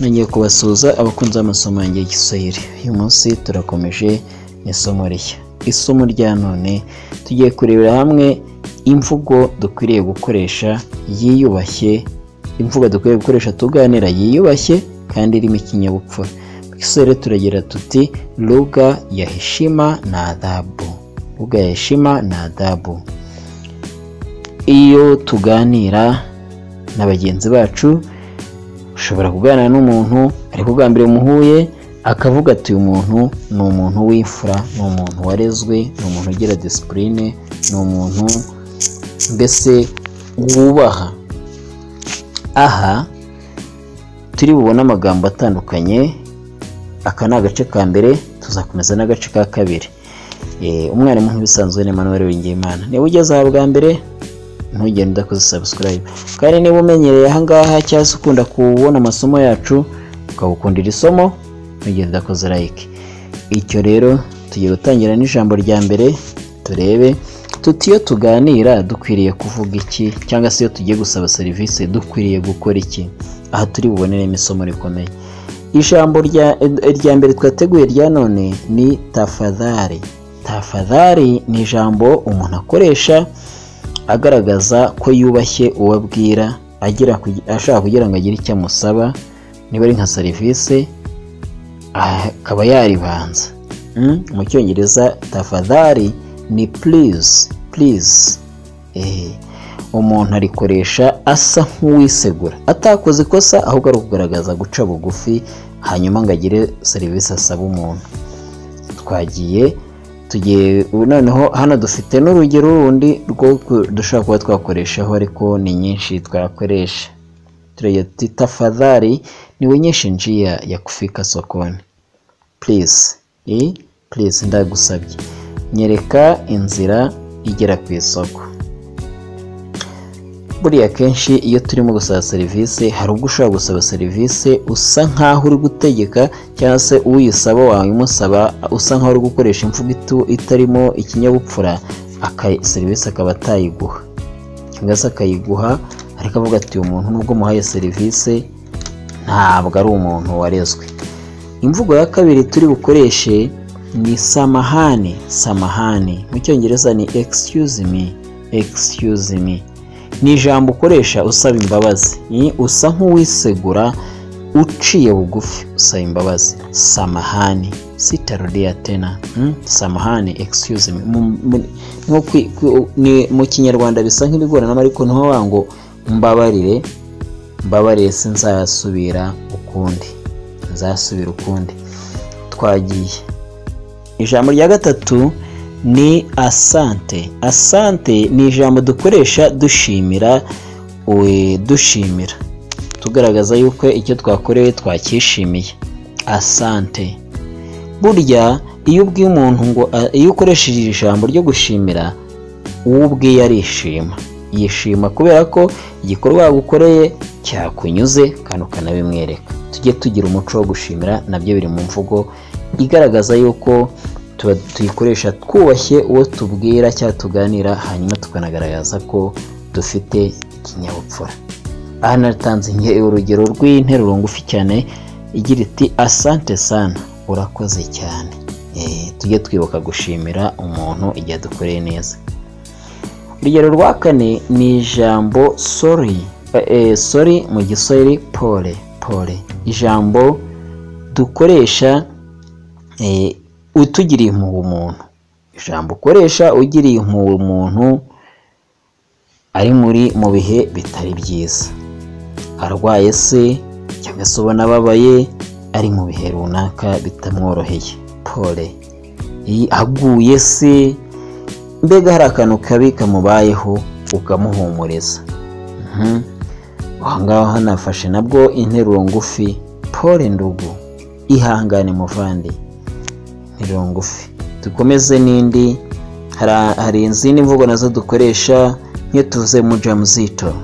ngiye kubasuhuza abakunzi b'amasomo yanjye y'Igiswahili. Uyu munsi turakomeje n'isomo rishya. Isomo rya none tugiye kurebera hamwe imvugo dukwiriye gukoresha yiyubashye, imvugo dukwiriye gukoresha tuganira yiyubashye kandi irimo ikinyabupfura. Mu Kiswahili turagira tuti lugha ya heshima na adabu. Lugha ya heshima na adabu. Iyo tuganira na bagenzi bacu, ushobora kuganira n'umuntu ariko bwa mbere muhuye akavuga ati uyu muntu ni umuntu w'imfura, ni umuntu warezwe, ni umuntu ugira discipline, ni umuntu mbese wubaha. Aha turi bubone amagambo atandukanye. Aka ni agace ka mbere, tuzakomeza n'agace ka kabiri. Umwarimu nk'ibisanzwe ni Emmanuel Uwingiyimana. Niba ugeze aha bwa mbere ntugende udakoze subscribe, kandi niba umenyereye aha ngaha cyangwa se ukunda kubona amasomo yacu ukabukundira isomo, ntugende udakoze like. Icyo rero tugiye gutangira n'ijambo rya mbere. Turebe tuti iyo tuganira dukwiriye kuvuga iki, cyangwa se iyo tugiye gusaba serivisi dukwiriye gukora iki. Aha turi buboneremo isomo rikomeye. Ijambo rya mbere twateguye rya none ni tafadhali. Tafadhali ni ijambo umuntu akoresha agaragaza ko yubashye uwo abwira, ashaka kugira ngo agire icyo amusaba. Niba ari nka serivisi akaba yaribanza. Mu Cyongereza tafadhali ni please. Umuntu arikoresha asa nk'uwisegura, atakoze ikosa ahubwo ari kugaragaza guca bugufi hanyuma ngo agire serivisi asaba umuntu. Tugiye noneho hano dufite n'urugero rundi rwo dushobora kuba twakoreshaho, ariko ni nyinshi twakoresha. Turagira tuti tafadhali nionyeshe njia ya kufika sokoni. Please ndagusabye nyereka inzira igera ku isoko. Buriya kenshi iyo turimo gusaba serivisi, hari ubwo ushobora gusaba serivisi usa nkaho uri gutegeka, cyangwa se uyisaba wayimusaba usa nkaho uri gukoresha imvugo itarimo ikinyabupfura, serivisi akaba atayiguha, cyangwa se akayiguha ariko avuga ati uyu muntu nubwo muhaye serivisi ntabwo ari umuntu warezwe. Imvugo ya kabiri turi bukoreshe ni samahani. Mu Cyongereza ni excuse me. Ni ijambo ukoresha usaba imbabazi, usa nk'uwisegura, uciye bugufi usaba imbabazi. Samahani, sitarudia tena. Samahani, excuse me. Mu Kinyarwanda bisa nk'ibigorana, ariko ntuvuga ngo mbabarire sinzasubira ukundi. Twagiye. Ijambo rya gatatu ni asante. Asante ni ijambo dukoresha dushimira, tugaragaza yuko icyo twakorewe twakishimiye. Asante. Burya iyo ubwiye umuntu ngo, iyo ukoresheje ijambo ryo gushimira, uwo ubwiye arishima, yishima kubera ko igikorwa yagukoreye cyakunyuze kandi ukanabimwereka. Tujye tugira umuco wo gushimira, nabyo biri mu mvugo igaragaza yuko tuyikoresha twubashye uwo tubwira cyangwa tuganira, hanyuma tukanagaragaza ko dufite ikinyabupfura. Aha natanze urugero rw'interuro ngufi cyane igira iti asante sana, urakoze cyane. Tujye twibuka gushimira umuntu igihe adukoreye neza. Urugero rwa kane ni ijambo sorry. Mu Giswahili pole. Ijambo dukoresha utugiriye impuhwe umuntu. Ijambo ukoresha ugiriye impuhwe umuntu ari mu bihe bitari byiza, arwaye se, cyangwa se ubona ababaye, ari mu bihe runaka bitamworoheye. Pole. Aguye se, mbega hari akantu kabi kamubayeho ukamuhumuriza. Aha ngaha hanafashe nabwo interuro ngufi. Pole ndugu, ihangane muvandi. Interuro ngufi. Dukomeze n'indi. Hari izindi mvugo nazo dukoresha, nk'iyo tuvuze mujamzito.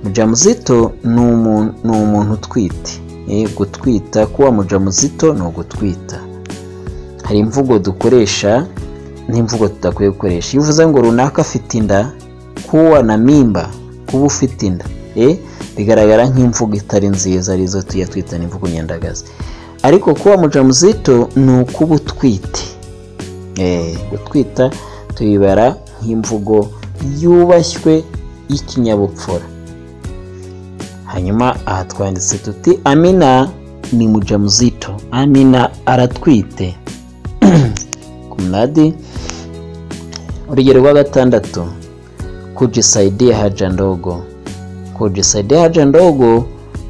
Mujamzito ni umuntu utwite. Gutwita, kuba mujamzito ni ugutwita. Hari imvugo dukoresha n'imvugo tudakwiye gukoresha. Iyo uvuze ngo runaka afite inda, kuwa na mimba, kuba ufite inda, bigaragara nk'imvugo itari nziza, arizo tujya twita imvugo nyandagazi. Ariko kuba mjamzito ni ukuba utwite. Gutwita tuyibara nk'imvugo yubashywe y'ikinyabupfura. Hanyuma aha twanditse tuti Amina ni mjamzito. Amina aratwite. Kumnadi. Urugero rwa gatandatu, kujisaidia haja ndogo. Kujisaidia haja ndogo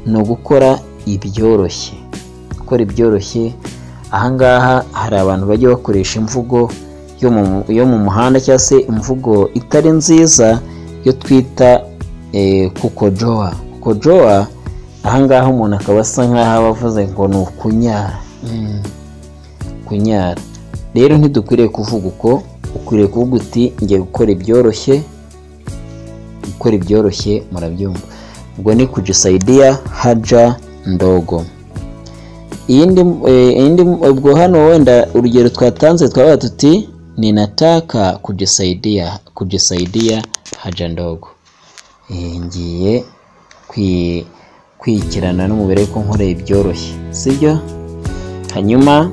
ni ugukora ibyoroshye. Gukora ibyoroshye, ahangaha hari abantu bajya bakoresha imvugo yo mu muhanda cyangwa se imvugo itari nziza yo twita kukojoa. Kukojoa ahangaha umuntu akaba asa nkaho abavuze ngo ni ukunyara. Kunyara rero ntidukwiriye kuvuga uko, ukwiriye kuvuga uti ngiye gukora ibyoroshye. Gukora ibyoroshye murabyumva, ubwo ni kujisaidia haja ndogo. Iyindi ubwo hano wenda urugero twatanze twabaye tuti ninataka kujisaidia haja ndogo. Ngiye kwikirana n'umubiri ko nkore ibyoroshye, sibyo? Hanyuma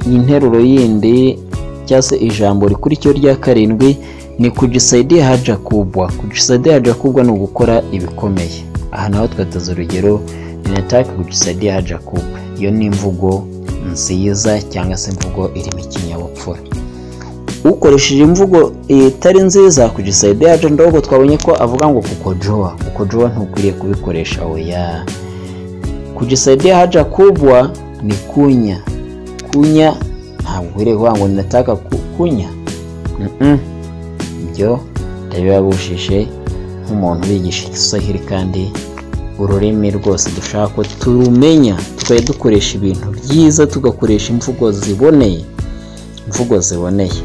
interuro yindi cyangwa se ijambo rikurikiyeho rya karindwi ni kujisaidia haja kubwa. Kujisaidia haja kubwa ni ugukora ibikomeye. Aha naho twataza urugero, ninataka kujisaidia haja kubwa. Iyo ni imvugo nziza cyangwa se imvugo irimo ikinyabupfura. Ukoresheje imvugo itari nziza, kujisaidia haja ndogo, twabonye ko avuga ngo kukojoa. Kukojoa ntukwiriye kubikoresha oya. Kujisaidia haja kubwa ni kunya. Kunya ntabwo ukwiriye kuvuga ngo ninataka kunya. Ibyo ndabibabushije nk'umuntu bigisha Kiswahili, kandi ururimi rwose dushaka ko turumenya, tukajya dukoresha ibintu byiza, tugakoresha imvugo ziboneye. Imvugo ziboneye.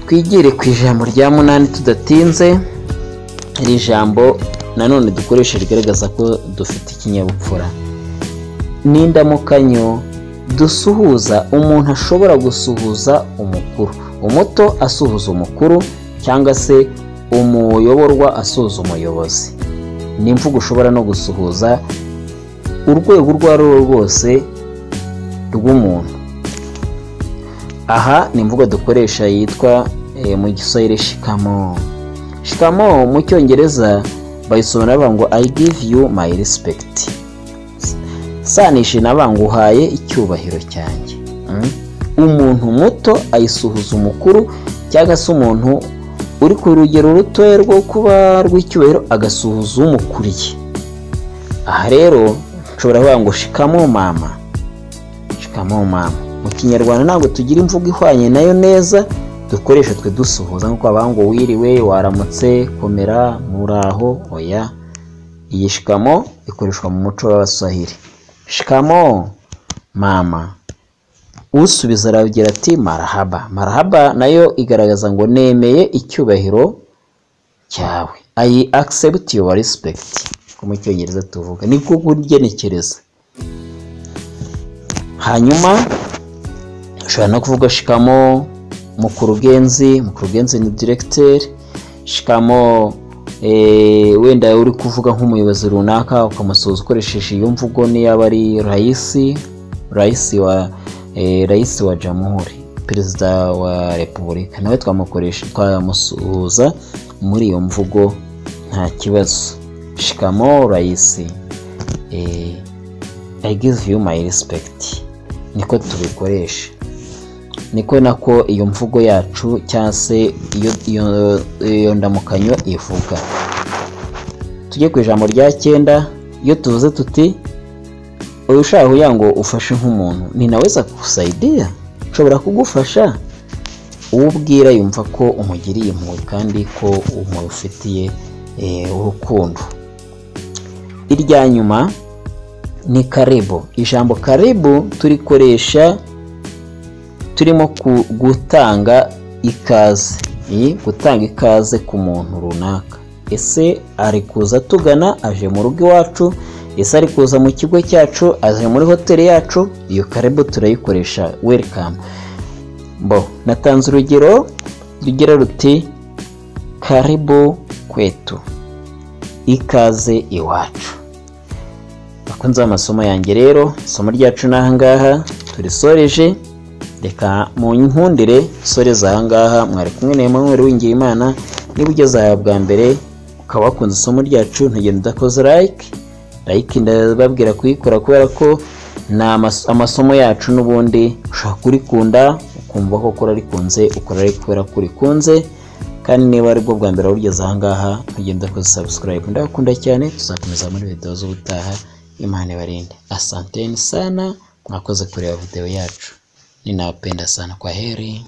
Twigire ku ijambo rya 8 tudatinze. Iri jambo nanone dukoresha rigaragaza ko dufite ikinyabupfura. N'indamukanyo dusuhuza. Umuntu ashobora gusuhuza umukuru, umuto asuhuza umukuru, cyangwa se umuyoborwa asuhuza umuyobozi. Ni imvugo ushobora no gusuhuza urwego urwo ari rwo rwose rw'umuntu. Aha ni imvugo dukoresha yitwa mu Giswahili shikamo. Shikamo mu Cyongereza bayisobanura bavuga ngo I give you my respect. Sanishe nabanguhaye icyubahiro cyanjye. Umuntu muto ayisuhuza umukuru, cyangwa se umuntu uri ku rugero rutoya rwo kuba rw'icyubahiro agasuhuza umukuriye. Aha rero nshobora kuvuga ngo shikamo mama. Shikamo mama. Mu Kinyarwanda ntabwo tugira imvugo ihwanye nayo neza dukoresha twe dusuhuza, nkuko abavuga ngo wiriwe, waramutse, komera, muraho, oya. Iyi shikamo ikoreshwa mu muco w'Abaswahili. Shikamo mama. Usubiza aragira ati marahaba. Marahaba nayo igaragaza ngo nemeye icyubahiro cyawe. I accept your respect. Mu Cyongereza tuvuga ni ko kuryenekereza. Hanyuma ushobora no kuvuga shikamo mukurugenzi. Mukurugenzi ni directeur. Shikamo wenda uri kuvuga nk'umuyobozi runaka ukamusuhuza ukoresheje iyo mvugo, ni yaba ari rais wa jamhuri, perezida wa repubulika, nawe twamusuhuza muri iyo mvugo nta kibazo. Shikamo rais. I give you my respect. Niko tubikoresha. Niko nako iyo mvugo yacu cyangwa se iyo ndamukanyo ivuga. Tujye ku ijambo rya 9. Iyo tuvuze tuti ushaka kugira ngo ufashe nk'umuntu, ninaweza kukusaidia, nshobora kugufasha. Ubwira yumva ko umugiriye impuhwe kandi ko umufitiye urukundo. Irya nyuma ni karibu. Ijambo karibu turikoresha turimo gutanga ikaze. Gutanga ikaze ku muntu runaka. Ese ari kuza tugana, aje mu rugo iwacu, ese ari kuza mu kigo cyacu, aje muri hoteli yacu, iyo karibu turayikoresha welcome. Natanze urugero rugira ruti karibu kwetu. ikaze iwacu. Bakunze amasomo yanjye rero, isomo ryacu nahangaha turisoreje. Reka mu nkundire soreza ahangaha. Mwari kumwe na Emmanuel Uwingiyimana. Niba ugeze aha bwa mbere ukaba wakunze isomo ryacu, ntugende udakoze like ndababwira kuyikora kubera ko na amasomo yacu n'ubundi ushaka kurikunda ukumva ko urarikunze, ukora ari kubera ko urikunze. Kandi niba ari bwo bwa mbere ugeze ahangaha, ntugende udakoze subscribe. Ndabakunda cyane, tuzakomeza muri video z'ubutaha. Imana ibarinde. Asanteni sana, mwakoze kureba video yacu. Ninawapenda sana, kwa heri.